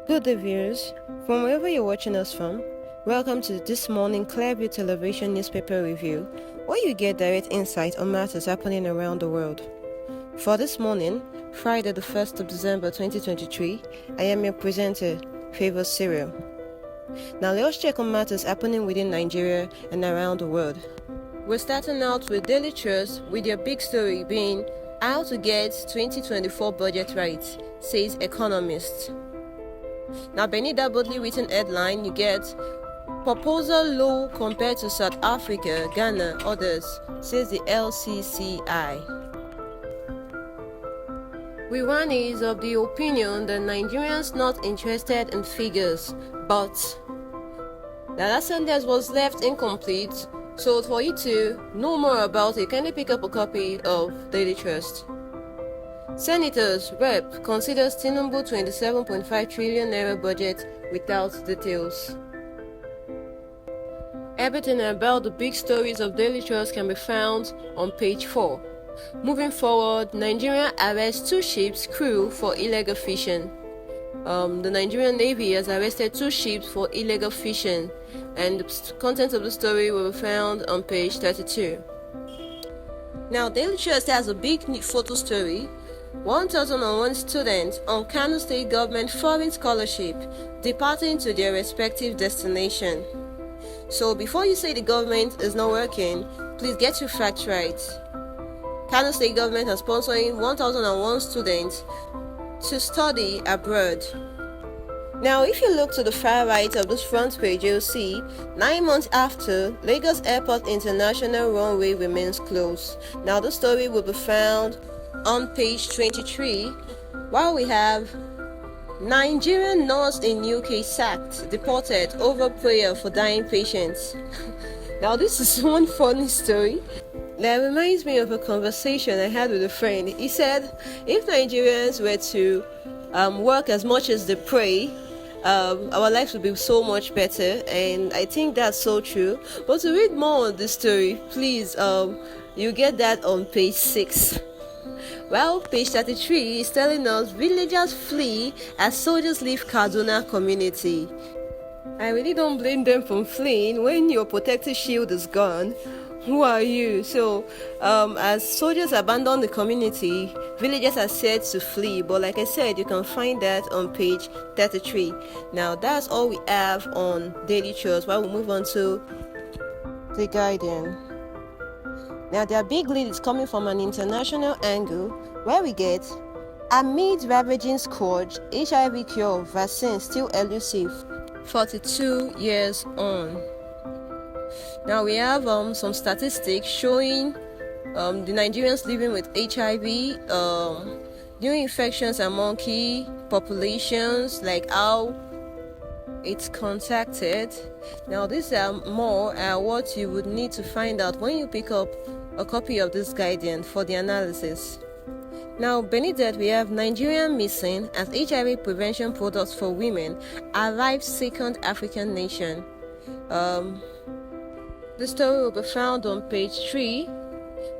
Good day, viewers. From wherever you're watching us from, welcome to this morning Clearview Television Newspaper Review, where you get direct insight on matters happening around the world. For this morning, Friday the 1st of December 2023, I am your presenter, Favor Serial. Now let's check on matters happening within Nigeria and around the world. We're starting out with Daily Trust, with their big story being how to get 2024 budget right, says economist. Now, beneath that boldly written headline, you get proposal low compared to South Africa, Ghana, others, says the LCCI. Rwanda is of the opinion that Nigerians not interested in figures, but that sentence was left incomplete. So for you to know more about it, kindly pick up a copy of Daily Trust. Senators, Rep. considers Tinubu 27.5 trillion naira budget without details. Everything about the big stories of Daily Trust can be found on page 4. Moving forward, Nigeria arrests 2 ships' crew for illegal fishing. The Nigerian Navy has arrested 2 ships for illegal fishing, and the content of the story will be found on page 32. Now, Daily Trust has a big photo story. 1,001 students on Kano State Government Foreign Scholarship departing to their respective destination. So before you say the government is not working, please get your facts right. Kano State Government is sponsoring 1,001 students to study abroad. Now, if you look to the far right of this front page, you'll see 9 months after, Lagos Airport International runway remains closed. Now, the story will be found on page 23, while we have Nigerian nurse in UK sacked, deported over prayer for dying patients. Now, this is one funny story. That reminds me of a conversation I had with a friend. He said, if Nigerians were to work as much as they pray, our lives would be so much better, and I think that's so true. But to read more on this story, please, you get that on page 6. Well, page 33 is telling us villagers flee as soldiers leave Kaduna community. I really don't blame them for fleeing when your protective shield is gone. Who are you? So, as soldiers abandon the community, villagers are said to flee. But like I said, you can find that on page 33. Now, that's all we have on Daily Trust. While we move on to The Guardian. Now, their big lead is coming from an international angle, where we get, amid ravaging scourge, HIV cure vaccine still elusive, 42 years on. Now, we have some statistics showing the Nigerians living with HIV, new infections among key populations, like how it's contacted. Now, these are more what you would need to find out when you pick up a copy of this Guardian for the analysis. Now, beneath that, we have Nigeria missing as HIV prevention products for women arrives second African nation. The story will be found on page 3.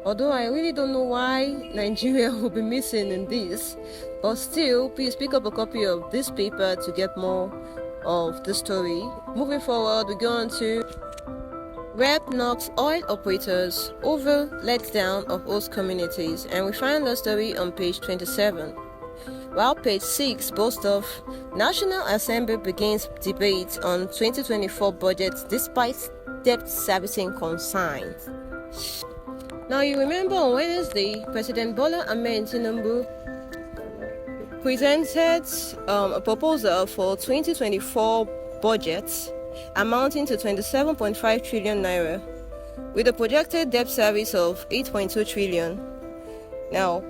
Although I really don't know why Nigeria will be missing in this, but still, please pick up a copy of this paper to get more of the story. Moving forward, we go on to Rep knocks oil operators over letdown of host communities, and we find the story on page 27. While page 6 boasts of National Assembly begins debate on 2024 budget despite debt servicing concerns. Now, you remember on Wednesday, President Bola Ahmed Tinubu presented a proposal for 2024 budget amounting to 27.5 trillion naira, with a projected debt service of 8.2 trillion. Now,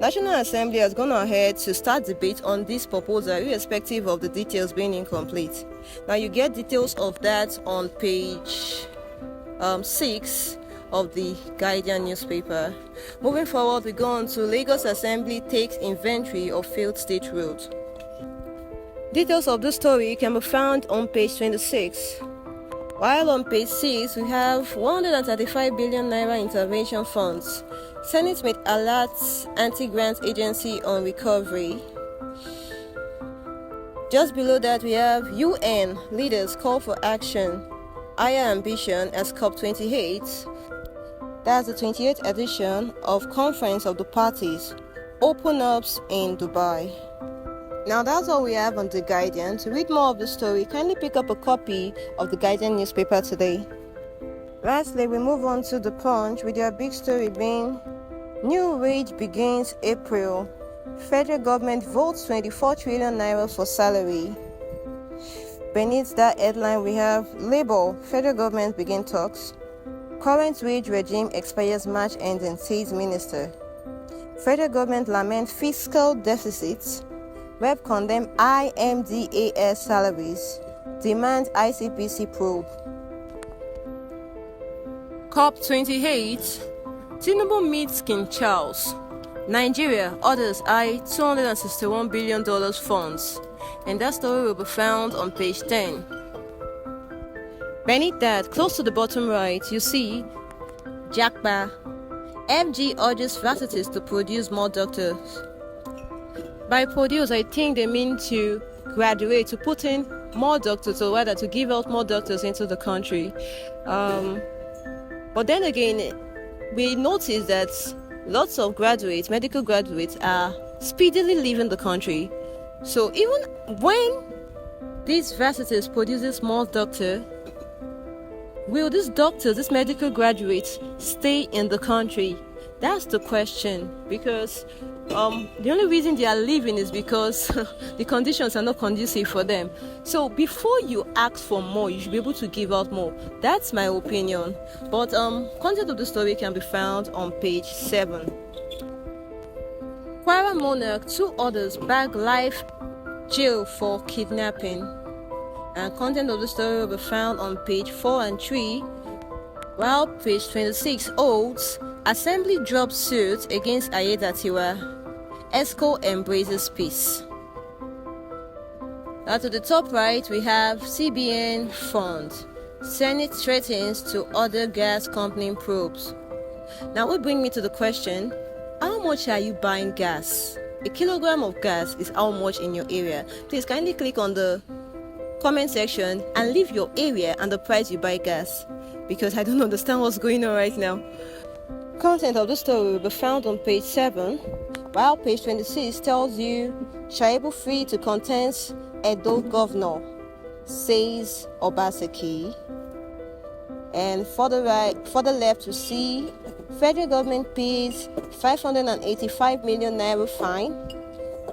National Assembly has gone ahead to start debate on this proposal, irrespective of the details being incomplete. Now, you get details of that on page 6 of the Guardian newspaper. Moving forward, we go on to Lagos Assembly takes inventory of failed state roads. Details of the story can be found on page 26. While on page 6, we have 135 billion naira intervention funds. Senate may alert anti-grant agency on recovery. Just below that, we have UN leaders call for action, higher ambition as COP28. That's the 28th edition of Conference of the Parties, Open Ups in Dubai. Now that's all we have on The Guardian. To read more of the story, kindly pick up a copy of The Guardian newspaper today. Lastly, we move on to The Punch with their big story being New wage begins April. Federal government votes 24 trillion naira for salary. Beneath that headline, we have Labour, federal government begin talks. Current wage regime expires March ending, says minister. Federal government lament fiscal deficits. Rep condemn IMDAS salaries. Demand ICPC probe. COP28. Tinubu meets King Charles. Nigeria orders $261 billion funds. And that story will be found on page 10. Beneath that, close to the bottom right, you see Jakba. FG urges varsity to produce more doctors. By produce, I think they mean to graduate, to put in more doctors, or rather to give out more doctors into the country. But then again, we notice that lots of graduates, medical graduates, are speedily leaving the country. So even when these varsities produces more doctors, will these doctors, these medical graduates, stay in the country? That's the question. Because the only reason they are leaving is because the conditions are not conducive for them. So before you ask for more, you should be able to give out more. That's my opinion. But content of the story can be found on page 7. Kwara monarch, 2 others bag life jail for kidnapping. And content of the story will be found on page 4 and 3. While page 26 holds Assembly drops suit against Ayedatiwa. ESCO embraces peace. Now to the top right, we have CBN fund. Senate threatens to order gas company probes. Now will bring me to the question, how much are you buying gas? A kilogram of gas is how much in your area? Please kindly click on the comment section and leave your area and the price you buy gas, because I don't understand what's going on right now. Content of the story will be found on page 7, while page 26 tells you Shaibu free to contest Edo governor, says Obaseki. And further left to see federal government pays 585 million naira fine,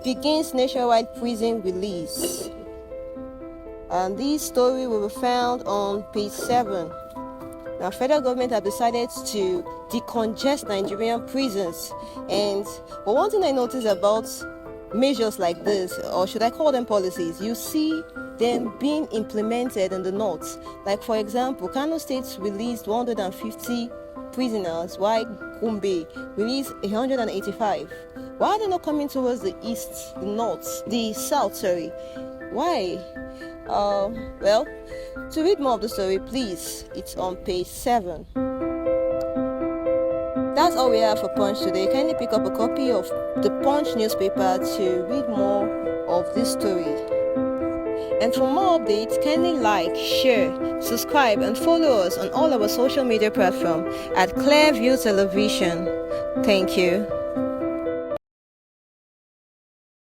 begins nationwide prison release. And this story will be found on page 7. Now, federal government have decided to decongest Nigerian prisons. But one thing I noticed about measures like this, or should I call them policies, you see them being implemented in the north. Like, for example, Kano State released 150 prisoners, while Gombe released 185. Why are they not coming towards the east, the south? Why? Well, to read more of the story, please, it's on page 7. That's all we have for Punch today. Kindly pick up a copy of the Punch newspaper to read more of this story. And for more updates, kindly like, share, subscribe, and follow us on all our social media platforms at Clearview Television. Thank you.